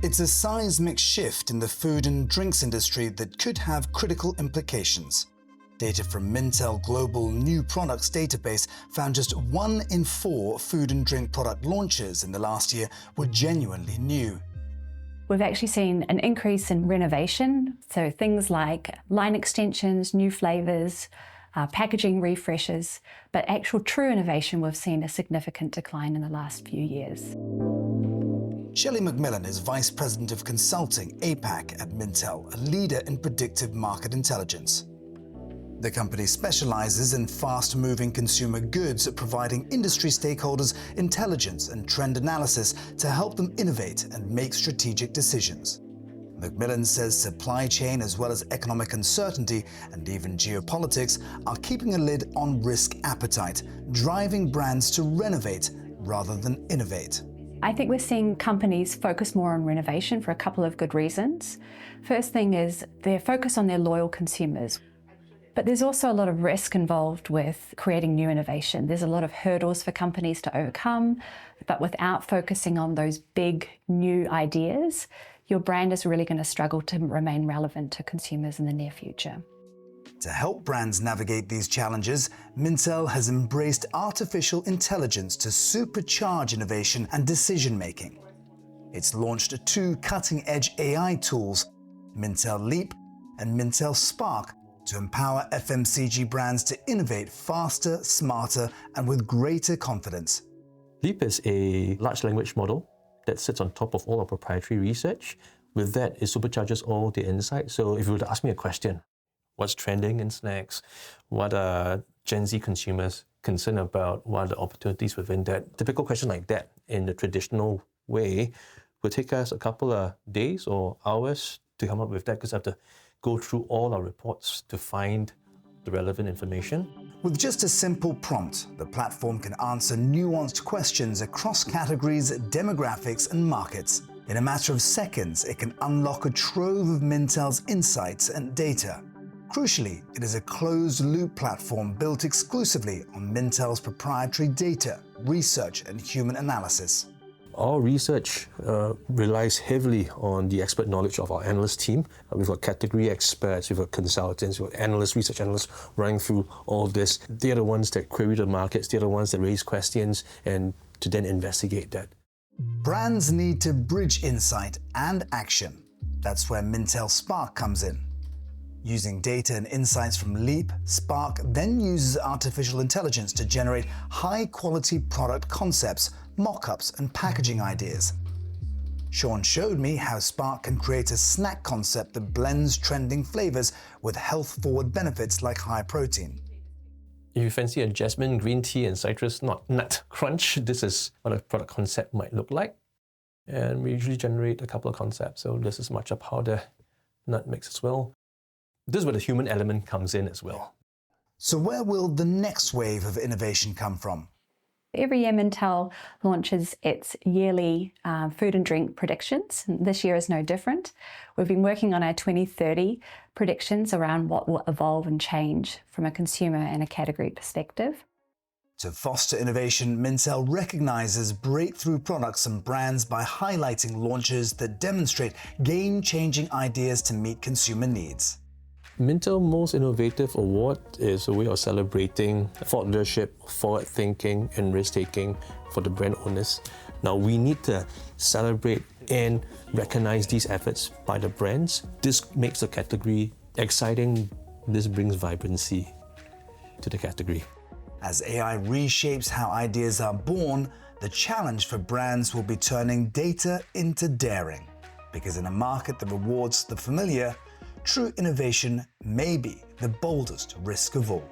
It's a seismic shift in the food and drinks industry that could have critical implications. Data from Mintel Global New Products database found just 1 in 4 food and drink product launches in the last year were genuinely new. We've actually seen an increase in renovation, so things like line extensions, new flavours, packaging refreshes, but actual true innovation we've seen a significant decline in the last few years. Shelley McMillan is Vice President of Consulting APAC at Mintel, a leader in predictive market intelligence. The company specializes in fast-moving consumer goods, providing industry stakeholders intelligence and trend analysis to help them innovate and make strategic decisions. McMillan says supply chain as well as economic uncertainty and even geopolitics are keeping a lid on risk appetite, driving brands to renovate rather than innovate. I think we're seeing companies focus more on renovation for a couple of good reasons. First thing is their focus on their loyal consumers. But there's also a lot of risk involved with creating new innovation. There's a lot of hurdles for companies to overcome, but without focusing on those big new ideas, your brand is really going to struggle to remain relevant to consumers in the near future. To help brands navigate these challenges, Mintel has embraced artificial intelligence to supercharge innovation and decision-making. It's launched 2 cutting-edge AI tools, Mintel Leap and Mintel Spark, to empower FMCG brands to innovate faster, smarter, and with greater confidence. Leap is a large language model that sits on top of all our proprietary research. With that, it supercharges all the insights. So if you were to ask me a question, what's trending in snacks? What are Gen Z consumers concerned about? What are the opportunities within that? Typical question like that in the traditional way would take us a couple of days or hours to come up with that, because I have to go through all our reports to find the relevant information. With just a simple prompt, the platform can answer nuanced questions across categories, demographics, and markets. In a matter of seconds, it can unlock a trove of Mintel's insights and data. Crucially, it is a closed-loop platform built exclusively on Mintel's proprietary data, research, and human analysis. Our research relies heavily on the expert knowledge of our analyst team. We've got category experts, we've got consultants, we've got analysts, research analysts running through all of this. They're the ones that query the markets, they're the ones that raise questions and to then investigate that. Brands need to bridge insight and action. That's where Mintel Spark comes in. Using data and insights from Leap, Spark then uses artificial intelligence to generate high-quality product concepts, mock-ups, and packaging ideas. Sean showed me how Spark can create a snack concept that blends trending flavors with health-forward benefits like high protein. If you fancy a jasmine green tea and citrus nut crunch, this is what a product concept might look like. And we usually generate a couple of concepts. So this is much up how the nut mix as well. This is where the human element comes in as well. So where will the next wave of innovation come from? Every year Mintel launches its yearly food and drink predictions. This year is no different. We've been working on our 2030 predictions around what will evolve and change from a consumer and a category perspective. To foster innovation, Mintel recognizes breakthrough products and brands by highlighting launches that demonstrate game-changing ideas to meet consumer needs. Mintel Most Innovative Award is a way of celebrating thought leadership, forward thinking, and risk-taking for the brand owners. Now, we need to celebrate and recognize these efforts by the brands. This makes the category exciting. This brings vibrancy to the category. As AI reshapes how ideas are born, the challenge for brands will be turning data into daring. Because in a market that rewards the familiar, true innovation may be the boldest risk of all.